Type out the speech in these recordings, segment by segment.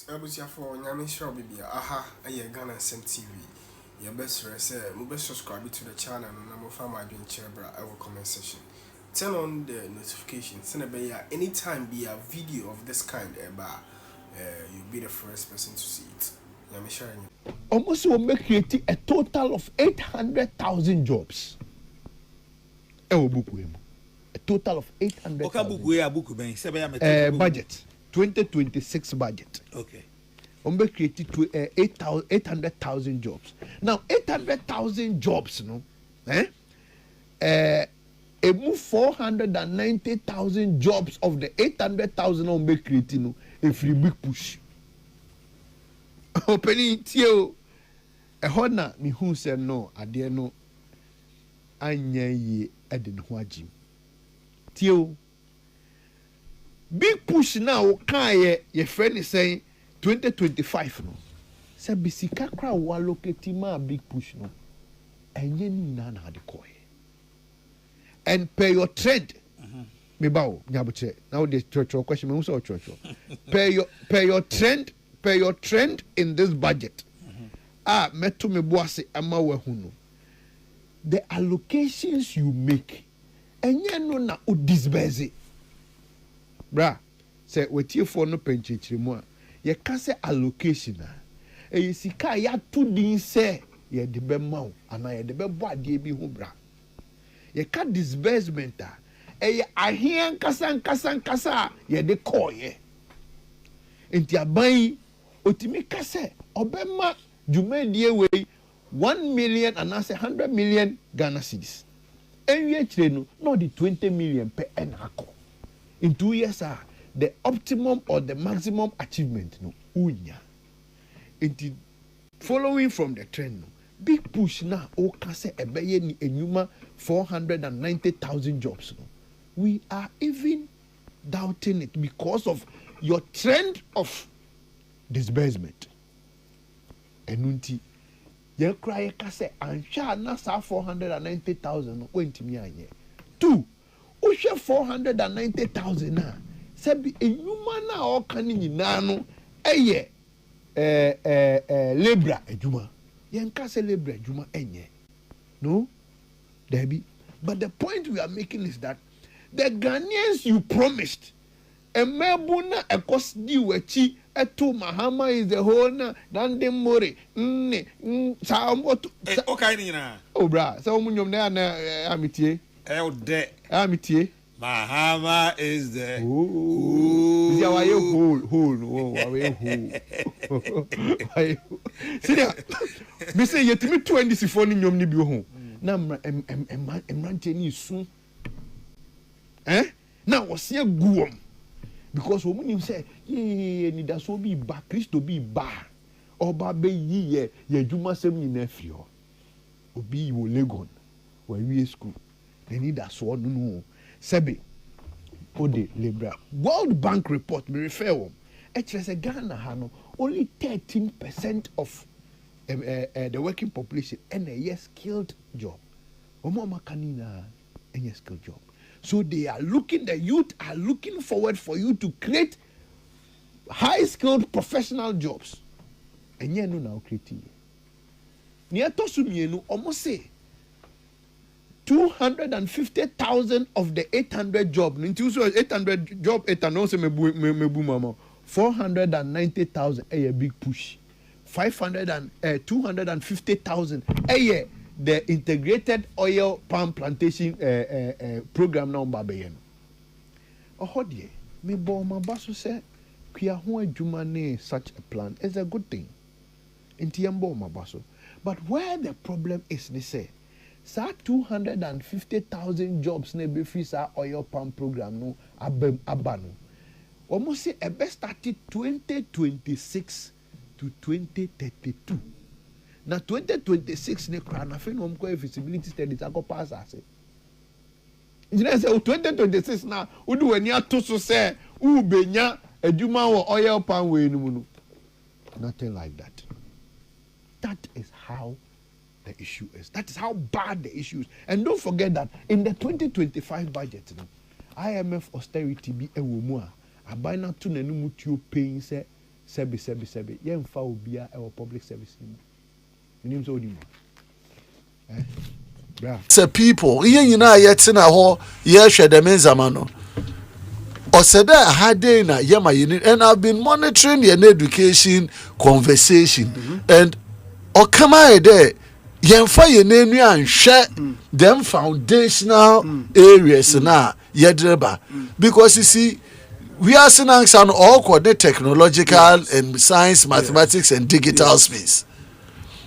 Abusia for Nyame Show Baby. Aha, I Ghana TV. Your best friend say, subscribe to the channel and I'm my I will comment section. Turn on the notifications. Send a anytime be a video of this kind, you'll be the first person to see it. Nyame sharing. Almost will make create a total of 800,000 jobs. A total of 800,000. Budget 2026 budget. Okay. We created 800,000 jobs. Now 800,000 jobs, no, it move 490,000 jobs of the 800,000 on be created, no, a free big push. Opening tio, a honor me who said no, I dare no, anya ye edin huajim. Tio. Big push now, can your friend is saying 2025 no. Say bisika kra wa locate ma big push no. Enye ni na na de koy. And pay your trend. Me bawo nyabuche. Now the church question me so church. Pay your trend in this budget. Meto me boase ama we hu no. The allocations you make enye no na o disburse. Bra, say wetie for no penchichiri mu a ye ka say allocation a e sika ya to din say ye de be ma ana ye de be bo ade bi hu bra ye ka disbursement a e ahia nkasa ye de call ye enti aban otimi ka say obema dwumadie we 1 million and 100 million Ghana cedis enwie kire no no the 20 million per enako. In 2 years, the optimum or the maximum achievement, no, unya. Following from the trend, no, big push now. O kase ebeye ni enyuma 490,000 jobs. No, we are even doubting it because of your trend of disbursement. Enunti, ye cry kase ansha na sa 490,000 no went me anye. 2. We share 490,000 na. Sebi enyuma na o kan nyina no eye labor adwuma. Yen ka se labor adwuma enye. No? Debi. But the point we are making is that the Ghanaians you promised emebu na ekos di wachi eto Mahama is the whole na dande more sa omoto okay ni na. Oh bra, sa omunyom na amitie. De Amitie. Mahama is the Is our hole. See there. Me say yetimi 20 for ni nyom ni bi ho. Na emrante ni su. Na wose aguom. Because woman him say ni da so bi ba Kristo bi ba. Oba be yi ye adwuma sem ni na fio. Obi wo Legon. Wa wie school. They need that sword no Sebi Ode Libra. World Bank report me refer one. Actually, Ghana hano only 13% of the working population and a skilled job. Omo makanina any skilled job. So they are the youth are looking forward for you to create high skilled professional jobs. And you know now creating. Near Tosumienu almost say 250,000 of the 800 job. 800 job, 490,000 a big push. 250,000 a the integrated oil palm plantation program now babayen. Oh dear, me bo my basso say, Kia Jumane such a plan is a good thing. In Tiambo my basso. But where the problem is, they say. Sa 250,000 jobs ne be free sa oil palm program no abano. Almost say a best started 2026 to 2032. Now 2026 ne kra na fe no mko feasibility studies ago pass ase. Engineer say 2026 na udu wani ato so say u benya adwuma wo oil palm we no mu. Nothing like that. That is how the issue is. That is how bad the issue is. And don't forget that in the 2025 budget, IMF austerity be a woman. I buy not to nanumu paying say sebi yemfa obia e public service ni so odi say people yen nyina yet na ho ye hwe dem nzama no oseda hade na yema yin, and I've been monitoring your education conversation and okama there yemfa ye nenu anhwe them foundational areas na yedreba because you see we are seeing an all coordinate technological and science, mathematics and digital space.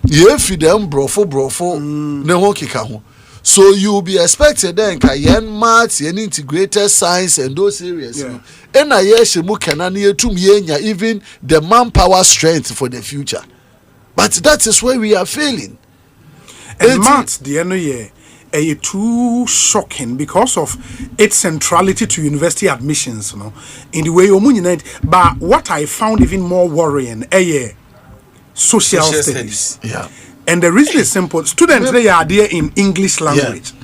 You feed them brofo ne ho kika ho. So you will be expected then yen maths, yen integrated science and those areas. And I yes mu kanani etum yenya even the manpower strength for the future. But that is where we are failing. And maths the end year too shocking because of its centrality to university admissions, you know, in the way you. But what I found even more worrying, social studies. Yeah. And the reason is simple. Students they are there in English language. Yeah.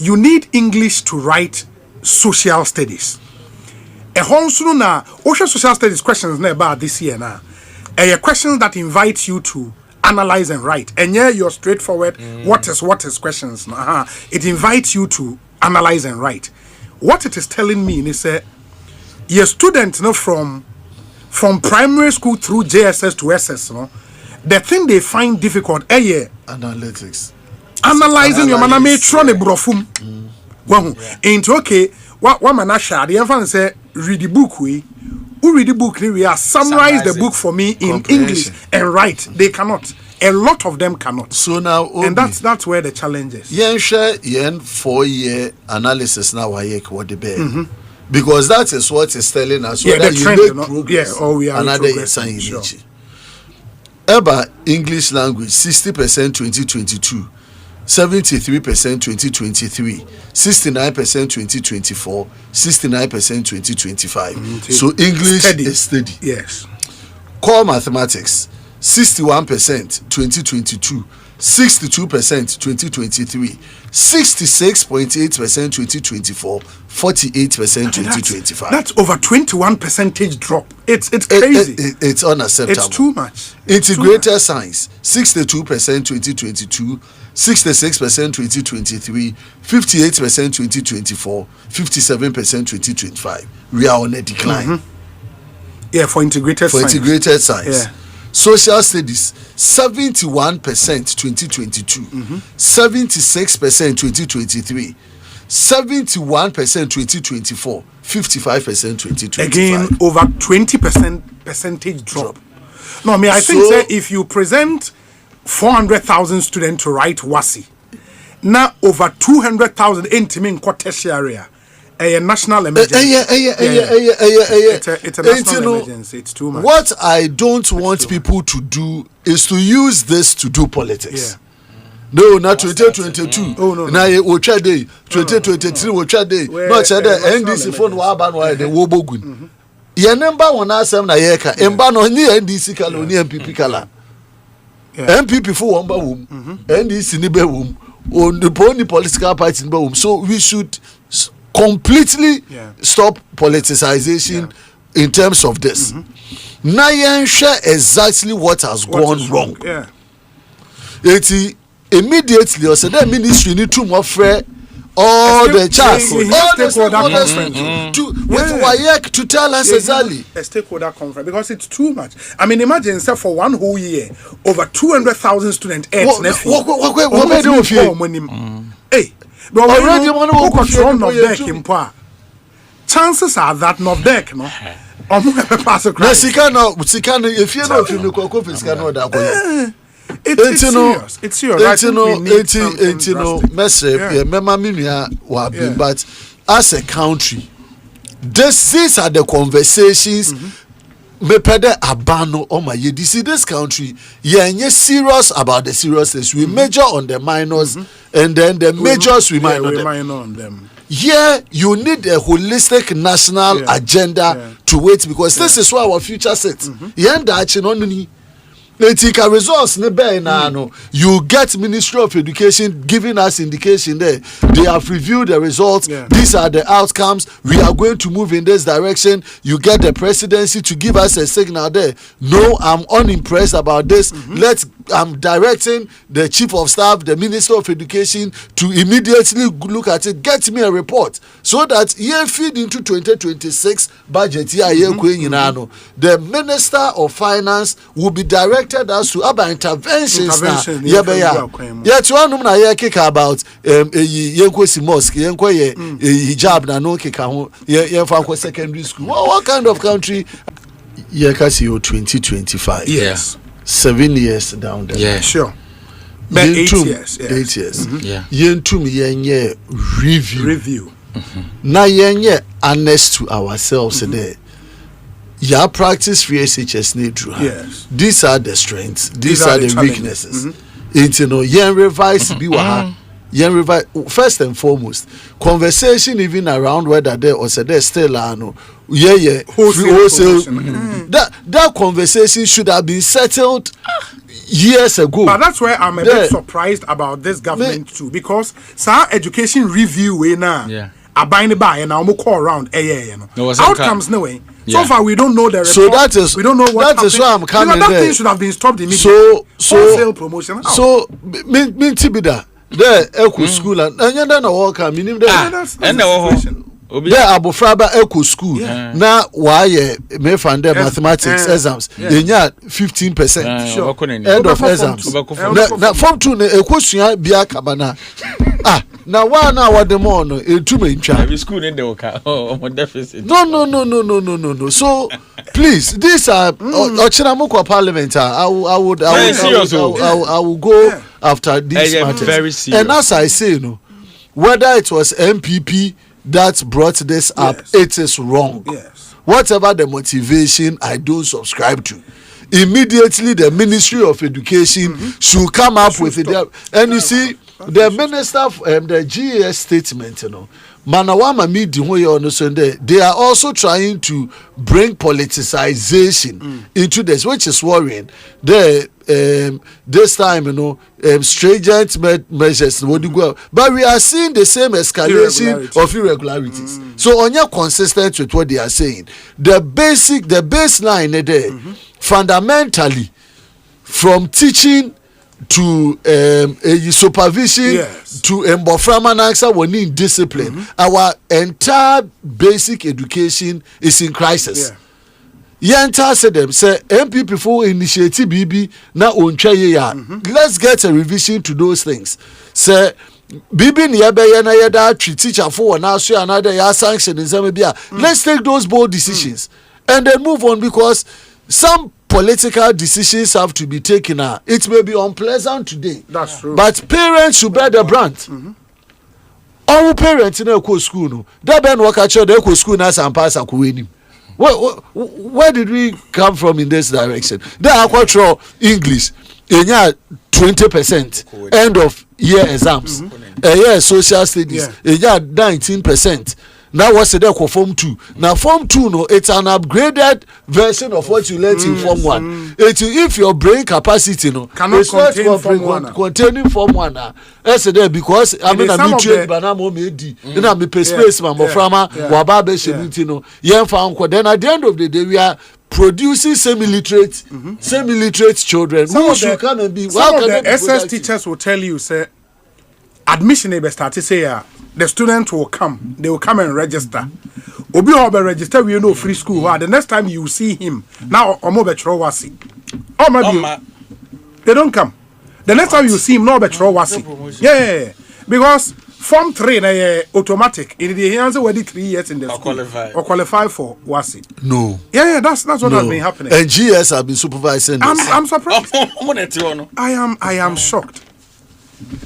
You need English to write social studies. A whole na social studies questions about this year now. Questions that invite you to analyze and write, and yeah, you're straightforward. What is questions? It invites you to analyze and write. What it is telling me is your students, from primary school through JSS to SS, the thing they find difficult, analytics, analyzing your man trone brofum. Into okay, what man share the infant say read the book who read the book, we are summarize the book for me in English and write. They cannot. A lot of them cannot. So now, and that's where the challenge is. Yen 4-year analysis now what the bear. Because that is what is telling us whether you make progress or we are another year. Eba English language 60% 2022. 73% 2023, 69% 2024, 69% 2025. So English is steady. Yes. Core mathematics 61% 2022, 62% 2023, 66.8% 2024, 48% 2025. That's over 21% drop. It's crazy. It's unacceptable. It's too much. Integrated science 62% 2022, 66% 2023, 58% 2024, 57% 2025. We are on a decline. Yeah, for integrated science. Yeah. Social studies 71% 2022, 76% 2023, 71% 2024, 55% 2025. Again, over 20% drop. No, I think that if you present 400,000 students to write WASI, now over 200,000 in tertiary area. A national emergency. It's a national emergency. It's too much. What I don't want people to do is to use this to do politics. No, not 2022. Oh no. Now Ocha Day, 2023 Ocha Day. Not the NDC phone waban why the wobogun. Your number one asem na yeka. Emba no ni NDC kala ni MPP kala. MPP for one ba wom. NDC ni be wom. On the only political party ni be wom. So we should completely stop politicization in terms of this. Now you share exactly what has gone wrong. Immediately, or said that ministry need to more fair all the charts, all the stakeholders with WAEC to tell us exactly. A stakeholder conference because it's too much. I mean, imagine for one whole year, over 200,000 students. Hey. But chances are that not deck, no. If you know, if you know, it's serious. But as a country, these are the conversations. You see, this country, serious about the seriousness. We major on the minors, and then the majors we minor on them. Yeah, you need a holistic national agenda to wait because this is where our future sits. Etika results ne be na no. You get Ministry of Education giving us indication there. They have reviewed the results. Yeah. These are the outcomes. We are going to move in this direction. You get the presidency to give us a signal there. No, I'm unimpressed about this. I'm directing the chief of staff, the Minister of Education to immediately look at it. Get me a report so that you feed into 2026 budget. The Minister of Finance will be directed as to about interventions. Yet one woman I kick about yenkwesi mosque, yenkwe hijab na no kika ho yenfa secondary school. What kind of country? Yekasi 2025. Yes. 7 years down there. Yeah, sure. But 8 years. Yes. 8 years. Yeah. Yentum yenye review. Na yenye honest to ourselves there. Ya practice free SHS need. Yes. These are the strengths. These are the weaknesses. It's yen revise biwa. Yen revise first and foremost. Conversation even around whether there or say there still ano. Wholesale. That conversation should have been settled years ago. But that's why I'm a bit surprised about this government too, because some education review we now. Yeah. Abide by and now call around outcomes no way. So far we don't know the report. So that is we don't know what that is why I'm coming that there. thing should have been stopped immediately. Wholesale promotion. So min tibida there eku school and yanda na work minim there. And there abofraba eku school na why me find mathematics exams enya 15%. Sure. End of exams. Na form 2 na ekosua bia kabana. Now one hour the morning every school in the worker deficit. No. So please, these are Ochinamuko Parliament. I will go after these matters. Very serious. And as I say, whether it was MPP that brought this up, it is wrong. Yes. Whatever the motivation, I don't subscribe to. Immediately, the Ministry of Education should come up with it. And you see, the minister, the GES statement, Manawama meeting on Sunday, they are also trying to bring politicization into this, which is worrying. This time, stringent measures, but we are seeing the same escalation of irregularities. So, on your consistent with what they are saying, the baseline there, fundamentally, from teaching to supervision to emboframa answer we need discipline. Our entire basic education is in crisis. Yenta said them say MPP for initiative BB na ontwa ya. Let's get a revision to those things. Say BB ni ebe na yeda teacher for na so another ya sanction in Zambia. Let's take those bold decisions and then move on, because some political decisions have to be taken. It may be unpleasant today. That's true. But parents should bear the brunt. All parents in a school, no. That ben work at the school na sampasa kuweni. Where did we come from in this direction? The aquatro English, 20% end of year exams. Social studies, 19%. Now what's the form 2? Now form 2 no, it's an upgraded version of what you learned in form 1. If your brain capacity cannot contain form 1. Containing form 1 because I mean I'm nutrient banana made. Then I'm a space man frama wababe shebiti then at the end of the day we are producing semi-literate children who should come and be. Some of the SS teachers will tell you say admission be start to say the student will come. They will come and register. Obi will be register. We know free school. The next time you see him now, wasi. They don't come. The next time you see him, no wasi. Yeah, because form 3 automatic. In the answer whether 3 years in the school or qualify for wasi. No. Yeah, that's what has been happening. And GS have been supervising this. I'm surprised. I am shocked.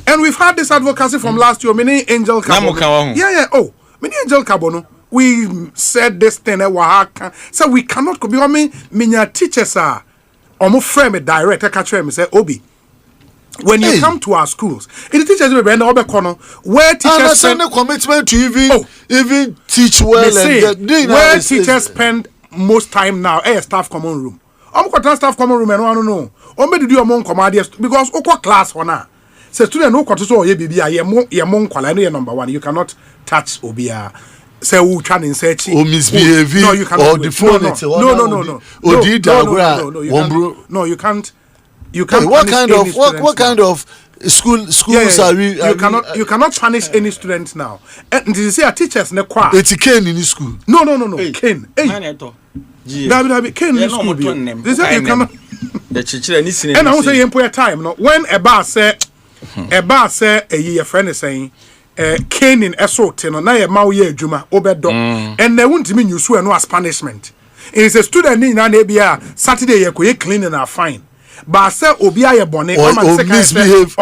And we've had this advocacy from last year. Many Angel Kabono. Yeah. Oh, many Angel Kabono. We said this thing so we cannot be. I mean, many teachers are almost frame it direct. I catch them say, Obi, when you come to our schools, the teachers will be in the corner where teachers spend a commitment to even teach well. And where teachers spend most time now, staff common room. I'm got staff common room and one no. O me do among command because oko class ona. Say student no kwato so ye bibia ye mon kwala no number 1. You cannot touch obia. Say who try and search or misbehave or the phone no you can't what kind of schools are we you cannot punish any student now and did you say teachers ne kwa it's cane in school no cane David cane in school this you cannot the chichira ni sine and I say you put time no when a bar say a year friend is saying caning esort no na ye ma wo ye adwuma obedo and they won't mean you so no as punishment is a student ni na bia Saturday ye ko ye cleaning are fine but say obi aye bone or misbehave